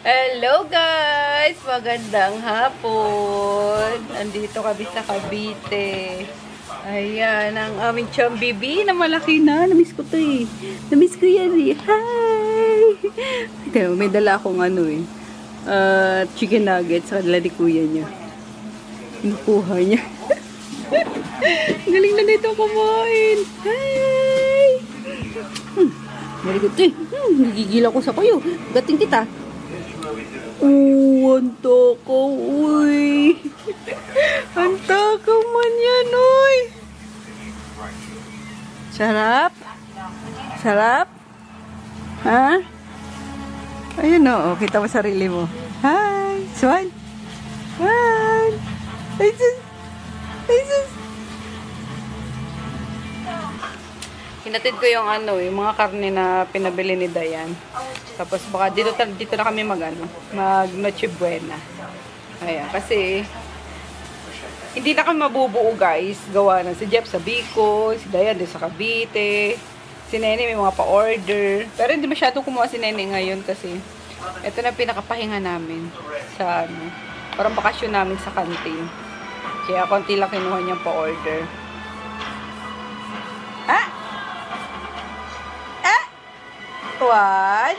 Hello guys! Magandang hapon! Andito kami sa Cavite. Ayan, ang aming chambibi na malaki na. Namiss ko to eh. Namiss ko yan eh. Hi! May dala akong chicken nuggets sa kanila ni kuya niya. Kinukuha niya. Galing na nito kumain. Hi! Very good to eh. Nagigil ako sa kayo. Gating kita. Oh, ang takaw, uy. Ang takaw man yan, uy. Sarap? Sarap? Ha? Ayun o, kita mo sarili mo. Hi! Smile! Smile! Ay, sus! Ay, sus! Hinatid ko yung yung mga karne na pinabili ni Dayan. Tapos baka dito na kami mag Noche Buena. Ayan, kasi hindi na kami mabubuo guys. Gawa na si Jeff sa Bicol, si Dayan din sa Cavite, si Nene may mga pa-order. Pero hindi masyado kumuha si Nene ngayon kasi ito na pinakapahinga namin sa parang bakasyon namin sa canteen. Kaya konti lang kinuha niyang pa-order. Ah! 1,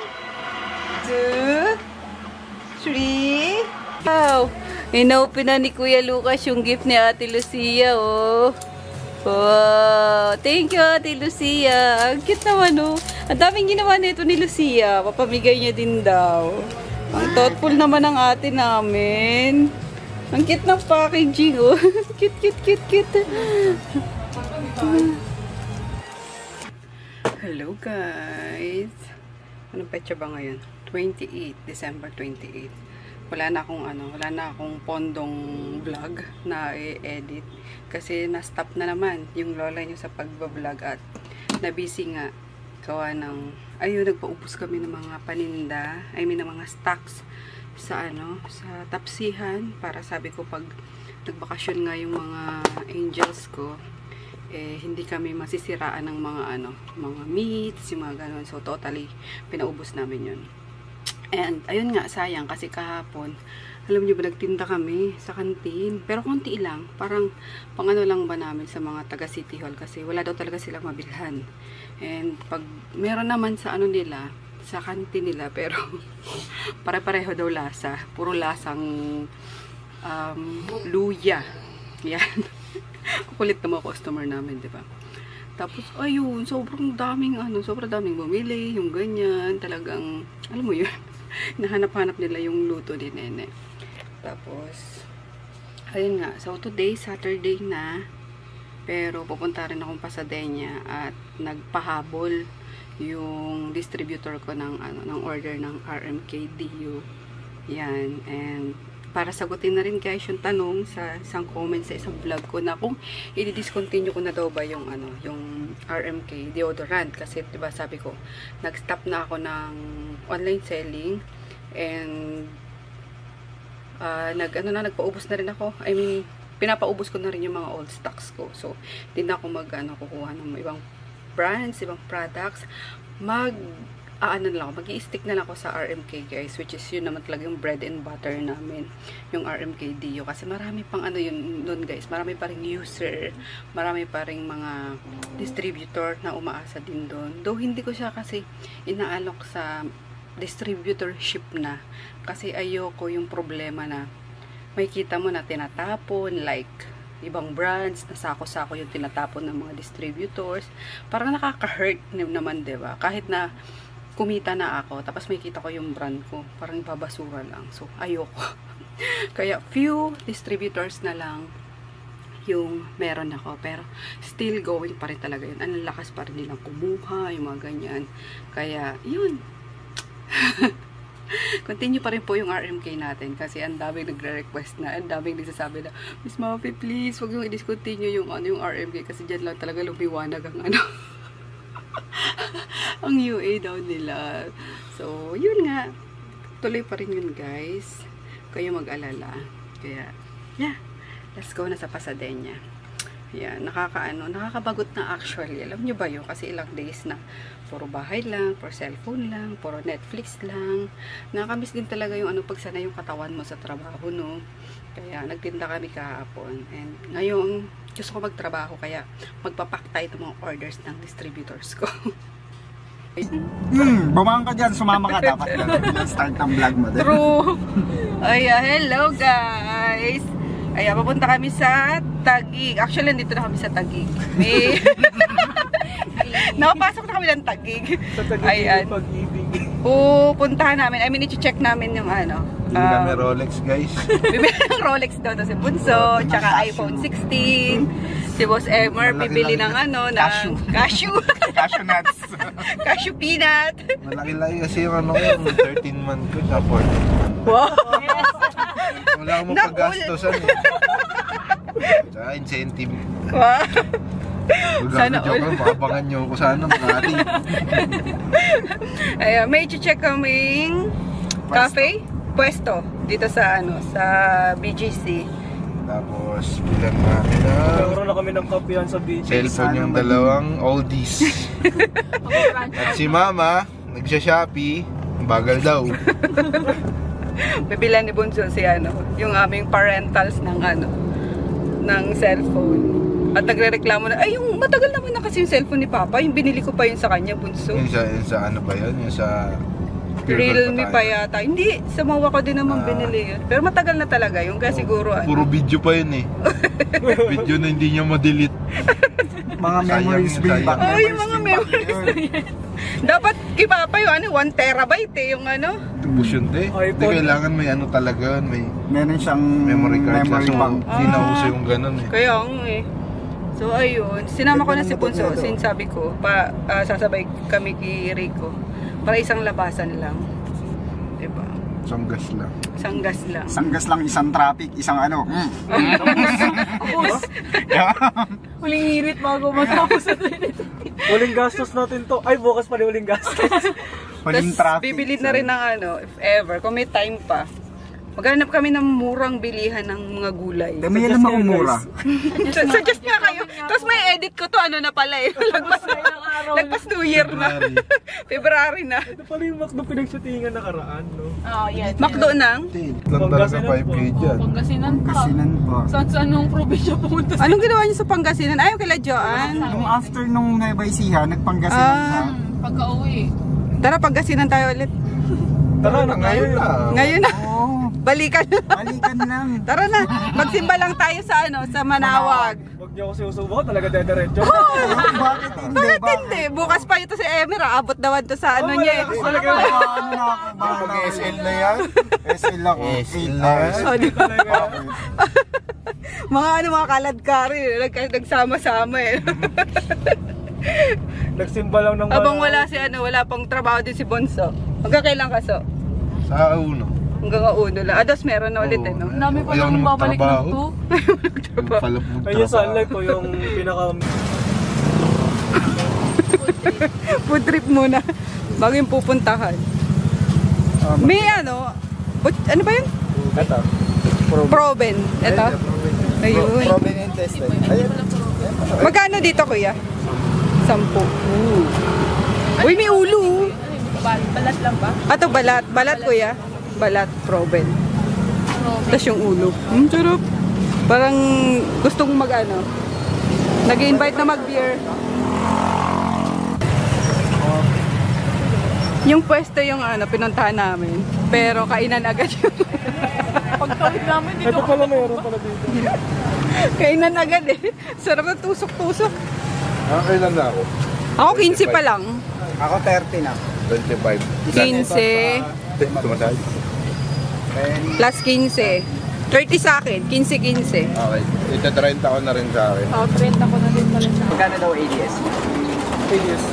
2, 3. Wow! Inopen na ni Kuya Lucas yung gift ni Ate Lucia, oh. Wow! Thank you, Ate Lucia. Ang cute naman, oh. Ang daming ginawa nito ni Lucia. Papamigay niya din daw. Ang thoughtful naman ang ate namin. Ang cute ng packaging, oh. Cute, cute, cute, cute. Hello, guys. Anong petsa ba ngayon? 28, December 28. Wala na akong pondong vlog na i-edit kasi na-stop na naman yung lola niyo sa pagbablog at na-busy nga gawa ng nagpaubos kami ng mga paninda, ng mga stocks sa sa tapsihan para sabi ko pag nagbakasyon nga yung mga angels ko hindi kami masisiraan ng mga mga meats, yung mga ganun. So totally pinaubos namin yun. And ayun nga, sayang kasi kahapon, alam niyo ba, nagtinda kami sa kantin, pero konti lang, parang pang lang ba namin sa mga taga City Hall kasi wala daw talaga silang mabilhan. And pag meron naman sa nila, sa kantin nila, pero pare-pareho daw lasa, puro lasang luya. Yan. Kukulit na mga customer namin, di ba? Tapos, ayun, sobrang daming bumili, yung ganyan, talagang, alam mo yun, nahanap-hanap nila yung luto ni Nene. Tapos, ayun nga, so today, Saturday na, pero pupunta rin akong Pasadena at nagpahabol yung distributor ko ng, ng order ng RMKDU. Yan, and para sagutin na rin guys yung tanong sa isang comment sa isang vlog ko na kung i-discontinue ko na daw ba yung yung RMK deodorant kasi 'di ba sabi ko nag-stop na ako ng online selling and nagpaubos na rin ako. I mean, pinapaubos ko na rin yung mga old stocks ko. So, hindi na ako kukuha ng ibang brands, ibang products. Mag-i-stick na lang ako sa RMK guys, which is yun naman talaga yung bread and butter namin, yung RMK Dio, kasi marami pang yun doon guys, marami pa ring user, marami pa ring mga distributor na umaasa din doon, though hindi ko siya kasi inaalok sa distributorship na, kasi ayoko yung problema na may kita mo na tinatapon, like ibang brands, na sako-sako yung tinatapon ng mga distributors, parang nakaka-hurt naman, diba? Kahit na kumita na ako, tapos may kita ko yung brand ko, parang babasura lang. So, ayoko. Kaya, few distributors na lang yung meron ako. Pero, still going pa rin talaga yun. Ang lakas pa rin nilang kumuha, yung mga ganyan. Kaya, yun. Continue pa rin po yung RMK natin kasi ang daming nagre-request na, ang daming nagsasabi na, Miss Mafi, please, huwag yung i-discontinue yung RMK kasi dyan lang talaga lumiwanag ang ang UA daw nila. So, yun nga. Tuloy pa rin yun, guys. Kayo mag-alala. Kaya, yeah. Let's go na sa Pasadena. Yan, nakakabagot na actually. Alam nyo ba yun? Kasi ilang days na puro bahay lang, puro cellphone lang, puro Netflix lang. Nakakamiss din talaga yung pagsana yung katawan mo sa trabaho, no? Kaya nagtinda kami kahapon. And ngayon, gusto ko magtrabaho, kaya magpapack tayo ng mga orders ng distributors ko. Bumangon ka dyan, sumama ka dapat start ng vlog mo. True. Hello guys. Papunta kami sa Taguig. Actually, nandito na kami sa Taguig. Nakapasok na kami ng Taguig. Sa Taguig pag-ibig. Pupuntahan namin. I-check namin yung Bibili kami Rolex, guys. Bibili ng Rolex daw si Bunso, tsaka iPhone 16. Si Boss Emer, bibili ng cashew. Cashew. Cashew nuts. Cashew peanut. Malaki-laki kasi yung 13 month ko sa 14 month. Wow. Wala akong mapagastosan eh. Tsaka incentive. Wow. Sana all. Makabangan nyo ako sa Makati. May i-check kaming cafe, pwesto dito sa sa BGC. Tapos bilang namin na nagkaroon na kami ng kapihan sa beach. cellphone yung dalawang oldies. At si Mama nagsha-Shopee, bagal daw. Bibilan ni Bunso si yung aming parentals ng cellphone. At nagrereklamo na, yung matagal naman na kasi yung cellphone ni Papa, yung binili ko pa yun sa kanya, Bunso. Yung sa ano ba yun? Yung sa Realme pa yata. Hindi, sa mawa ko din naman binili yun. Pero matagal na talaga yun, kaya siguro puro video pa yun eh. Video na hindi niya ma-delete. Mga memories bring back. Yung mga memories na yan. Dapat kay Papa yung 1 terabyte yung Tubos yun te. Hindi kailangan may talaga yun. May meron siyang memory card. So, bank. hindi na uso yung ganun eh. Kaya So ayun, sinama ko na si Punso, sinasabi ko, sasabay kami kay Rico para isang labasan lang. Diba? Isang gas lang. Isang gas lang. Isang gas lang, isang traffic, isang Huling hirit bago matapos na huling gastos natin to. Ay, bukas pa rin huling gastos. Huling Tapos traffic. bibili na rin ng if ever, kung may time pa. Maghanap kami ng murang bilihan ng mga gulay. Dami yan naman kung mura. Suggest nga kayo. Tapos may edit ko to, na pala eh. Lagpas New Year na. February na. Ito pala yung McDo pinagsutingan nakaraan, no? Yes. McDo nang? Lang talaga 5K dyan. Pangasinan pa. Kasinan po. Saan nung probinsya pumunta Anong ginawa niyo sa Pangasinan? Ayaw kila Joanne. Nung after nung Nueva Ecija, nagpangasinan siya. pagka-uwi? Tara, Pangasinan tayo ulit. Tara na ngayon. Ngayon na. Oo, Balikan na. balikan lang. Tara na. Magsimba lang tayo sa sa Manawag. Huwag niyo ako sinusubukan, talaga dediretso. Bakit hindi? Bakit hindi? Bukas pa ito si Emir. Abot dawan to sa niya. malakas talaga. Ano na ako? Mag-SL na yan. SL ako. SL 8 na hours. yan. Oh, di ba? Talaga. Mga mga kaladkari. Nagsama-sama eh. Nagsimba lang ng Abang wala si wala pang trabaho din si Bonso. Hanggang kailan kaso? Sa uno. Hanggang uno lang. Ados meron na ulit no? Ang dami pa Ayaw nang na babalik ng magtrabaho. 2. Yung pala Ayun sa live ko yung pinaka Food trip muna. Bago yung pupuntahan. May ano ba yun? Ito. Proben. Ito. Ayun. Proven and tested. Ayun. Magkano dito kuya? 10. Uy, may ulo. Balat lang ba? Ato balat. Balat kuya. Balat. Proben. Tapos yung ulo. Sarap. Parang gustong nag-invite na mag-beer. Yung pwesto yung pinuntahan namin. Pero kainan agad yun. Pagtawid namin dito. ito pala mayroon pala dito. Kainan agad eh. Sarap na tusok-tusok. Kailan na ako? Ako 15 pa lang. Ako 30 na. 25. 15 Tumatay? plus 15. 30 sa akin. 15-15. Okay. Ito 30 ko na rin sa akin. 30 ko na din pala siya. Magkano daw ADS? Serious.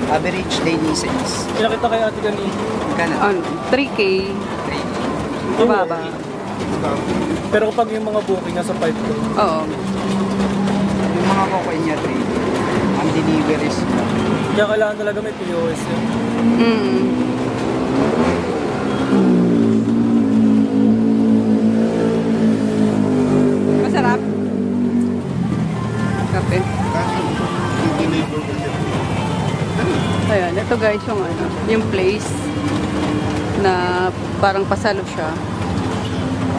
Average daily sales. Pinakita kay ate kanina. Magkano? 3K. Mababa. Pero kapag yung mga booking nasa 5K. Oo. Yung mga kokoy niya 3. Ang deliveries. Kaya kailangan talaga may POS yun. Masarap. yung ano, yung place na parang pasalo siya.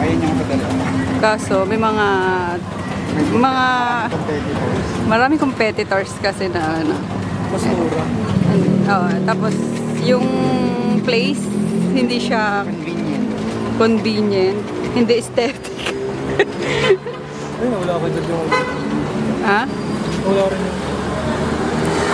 Ayun yung kadalawa. Kaso may mga Competitors. maraming competitors kasi na ano. Mas mura. Oh, tapos yung place hindi siya Convenient. convenient, hindi aesthetic. Ay, wala ka dyan yung... Ha? Wala rin yung...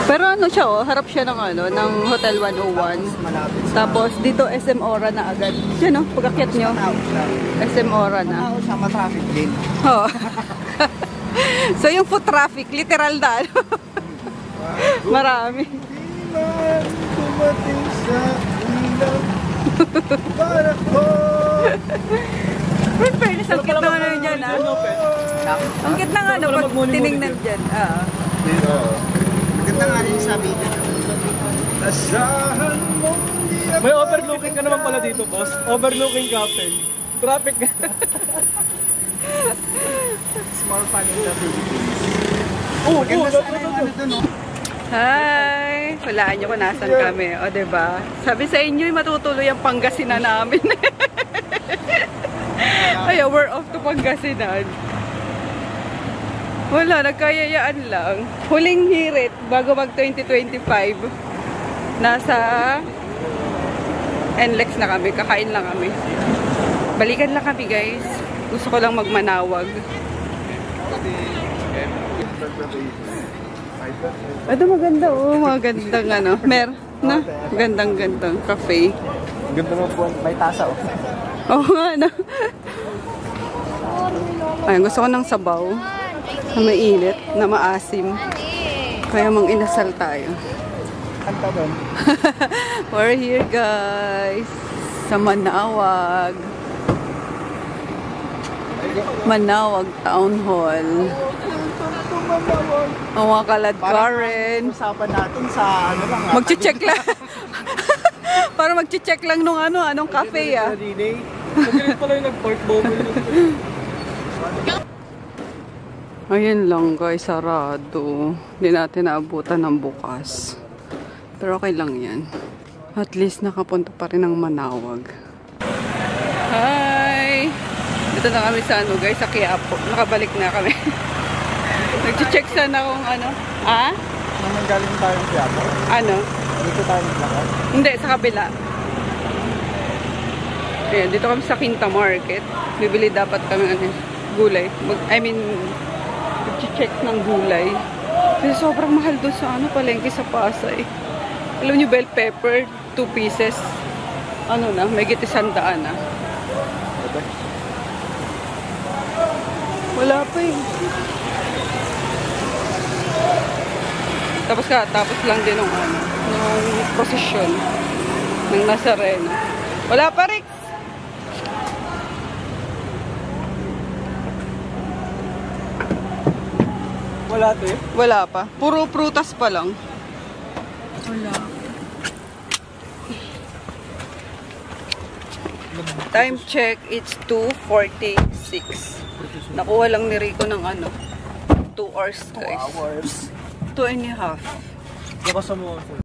Pero ano siya oh, harap siya ng ano, ng Hotel 101. Malapit sa... Tapos dito SM Aura na agad. Diyan oh, pag-akyat nyo. Matao siya. SM Aura na. Matao siya, matraffic din. Oh. So yung foot traffic, literal na. Ano? Marami. Kumating sa ilaw para ko. Pero fairness, ang cute na ano dyan ah. Ang cute na nga ano, pag tinignan dyan. Maganda nga rin sabi niya. Asahan mo May overlooking ka naman pala dito, boss. Overlooking cafe. Traffic ka. Small fun in the Philippines. Oh, Maganda sana yung ano dun, oh. Hi! Walaan nyo kung nasan kami. O, diba? Sabi sa inyo, matutuloy ang Pangasinan namin. Ay, we're off to Pangasinan. Wala, nagkayayaan lang. Huling hirit bago mag 2025. Nasa NLEX na kami. Kakain lang kami. Balikan lang kami, guys. Gusto ko lang magmanawag. Ito maganda oh, magandang ano. Na? Gandang cafe. Ganda mo po, may tasa, oh. Oo nga, no? Ay, gusto ko ng sabaw. Na mainit, na maasim. Kaya mang inasal tayo. Kanta doon. We're here, guys. Sa Manawag. Manawag Town Hall. Ang mga kaladkarin. Usapan natin sa ano lang. Magche-check lang. Para magche-check lang nung ano, anong cafe ah. Magalit pala yung nag-pork bubble. Ayun lang guys, sarado. Hindi natin naabutan ng bukas. Pero okay lang yan. At least nakapunta pa rin ng Manawag. Hi! Dito na kami sa ano guys, sa Quiapo. Nakabalik na kami. Nag-check sana kung ano. Ah? Nung galing tayong Quiapo, Ano? dito tayo naglakad. Hindi, sa kabila. Ayan, dito kami sa Quinta Market. Bibili dapat kami ano, gulay. Mag-check ng gulay. Kasi sobrang mahal doon sa ano, palengke sa Pasay. Alam nyo, bell pepper, 2 pieces. Ano na, may git 100 na. Wala pa eh. Tapos lang din ng ano, nung prosesyon ng Nazareno. Wala pa, Rick! Wala to eh. Wala pa. Puro prutas pa lang. Wala. Time check, it's 2:46. Nakuha lang ni Rico ng ano, 2 hours guys. 2 and a half. Baka sa mga